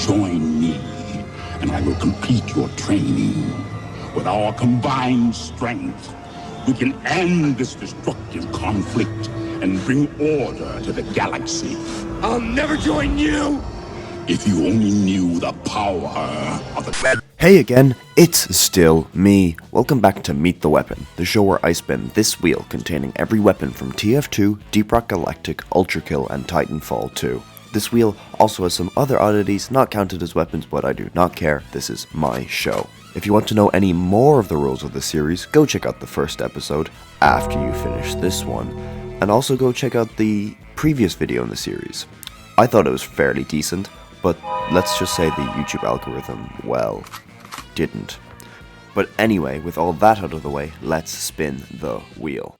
Join me, and I will complete your training. With our combined strength, we can end this destructive conflict and bring order to the galaxy. I'll never join you! If you only knew the power of the... Hey again, it's still me. Welcome back to Meet the Weapon, the show where I spin this wheel containing every weapon from TF2, Deep Rock Galactic, Ultra Kill, and Titanfall 2. This wheel also has some other oddities not counted as weapons, but I do not care, this is my show. If you want to know any more of the rules of the series, go check out the first episode after you finish this one, and also go check out the previous video in the series. I thought it was fairly decent, but let's just say the YouTube algorithm, well, didn't. But anyway, with all that out of the way, let's spin the wheel.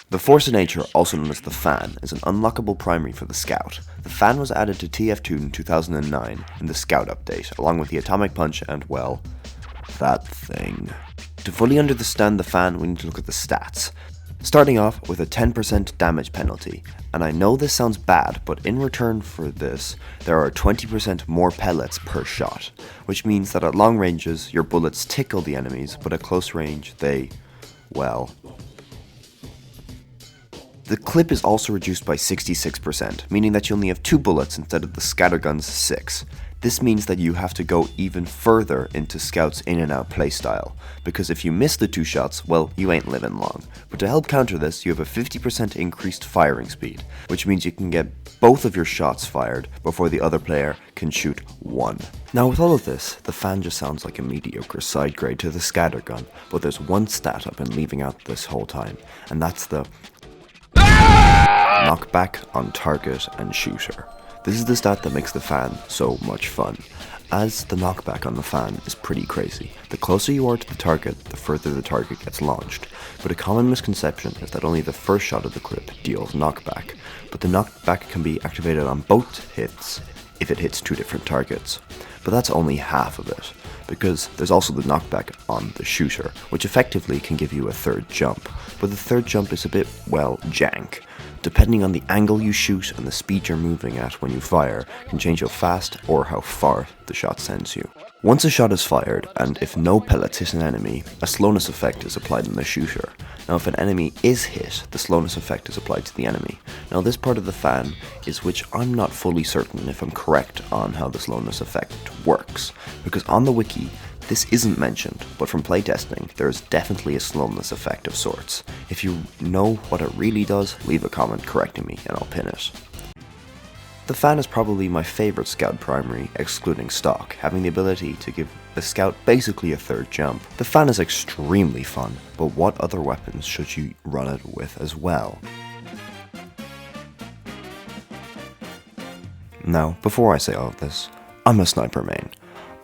The Force of Nature, also known as the Fan, is an unlockable primary for the Scout. The Fan was added to TF2 in 2009 in the Scout update, along with the Atomic Punch and, well, that thing. To fully understand the Fan, we need to look at the stats. Starting off with a 10% damage penalty, and I know this sounds bad, but in return for this, there are 20% more pellets per shot, which means that at long ranges, your bullets tickle the enemies, but at close range, they, well... The clip is also reduced by 66%, meaning that you only have 2 bullets instead of the scattergun's 6. This means that you have to go even further into Scout's in and out playstyle, because if you miss the 2 shots, well, you ain't living long. But to help counter this, you have a 50% increased firing speed, which means you can get both of your shots fired before the other player can shoot 1. Now with all of this, the Fan just sounds like a mediocre side grade to the scattergun, but there's one stat I've been leaving out this whole time, and that's the knockback on target and shooter. This is the stat that makes the Fan so much fun, as the knockback on the Fan is pretty crazy. The closer you are to the target, the further the target gets launched, but a common misconception is that only the first shot of the clip deals knockback, but the knockback can be activated on both hits if it hits 2 different targets. But that's only half of it, because there's also the knockback on the shooter, which effectively can give you a third jump, but the third jump is a bit, well, jank. Depending on the angle you shoot and the speed you're moving at when you fire, can change how fast or how far the shot sends you. Once a shot is fired, and if no pellets hit an enemy, a slowness effect is applied on the shooter. Now if an enemy is hit, the slowness effect is applied to the enemy. Now this part of the Fan is which I'm not fully certain if I'm correct on how the slowness effect works, because on the wiki, this isn't mentioned, but from playtesting, there is definitely a slowness effect of sorts. If you know what it really does, leave a comment correcting me and I'll pin it. The Fan is probably my favourite Scout primary, excluding stock, having the ability to give the Scout basically a third jump. The Fan is extremely fun, but what other weapons should you run it with as well? Now, before I say all of this, I'm a sniper main.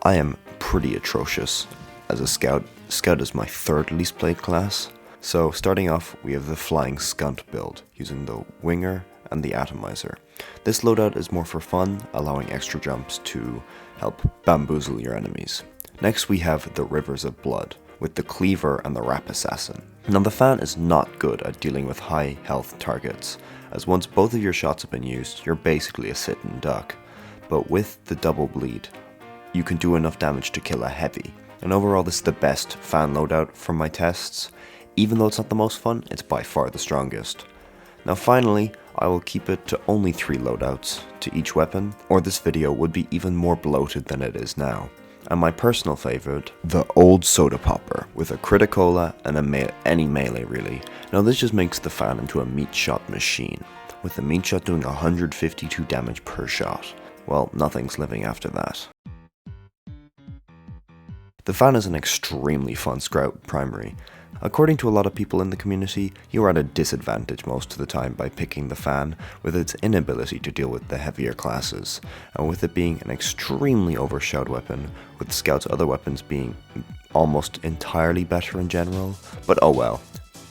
I am pretty atrocious as a Scout. Scout is my third least played class. So starting off, we have the Flying Skunt build, using the Winger and the Atomizer. This loadout is more for fun, allowing extra jumps to help bamboozle your enemies. Next we have the Rivers of Blood, with the Cleaver and the Rap Assassin. Now the Fan is not good at dealing with high health targets, as once both of your shots have been used, you're basically a sitting duck. But with the double bleed, you can do enough damage to kill a heavy. And overall this is the best Fan loadout from my tests. Even though it's not the most fun, it's by far the strongest. Now finally, I will keep it to only 3 loadouts to each weapon, or this video would be even more bloated than it is now. And my personal favourite, the Old Soda Popper, with a Criticola and any melee really. Now this just makes the Fan into a meat shot machine, with the meat shot doing 152 damage per shot. Well, nothing's living after that. The Fan is an extremely fun Scout primary. According to a lot of people in the community, you are at a disadvantage most of the time by picking the Fan, with its inability to deal with the heavier classes, and with it being an extremely overshot weapon, with Scout's other weapons being almost entirely better in general, but oh well.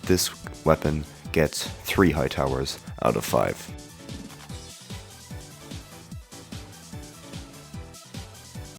This weapon gets 3 high towers out of 5.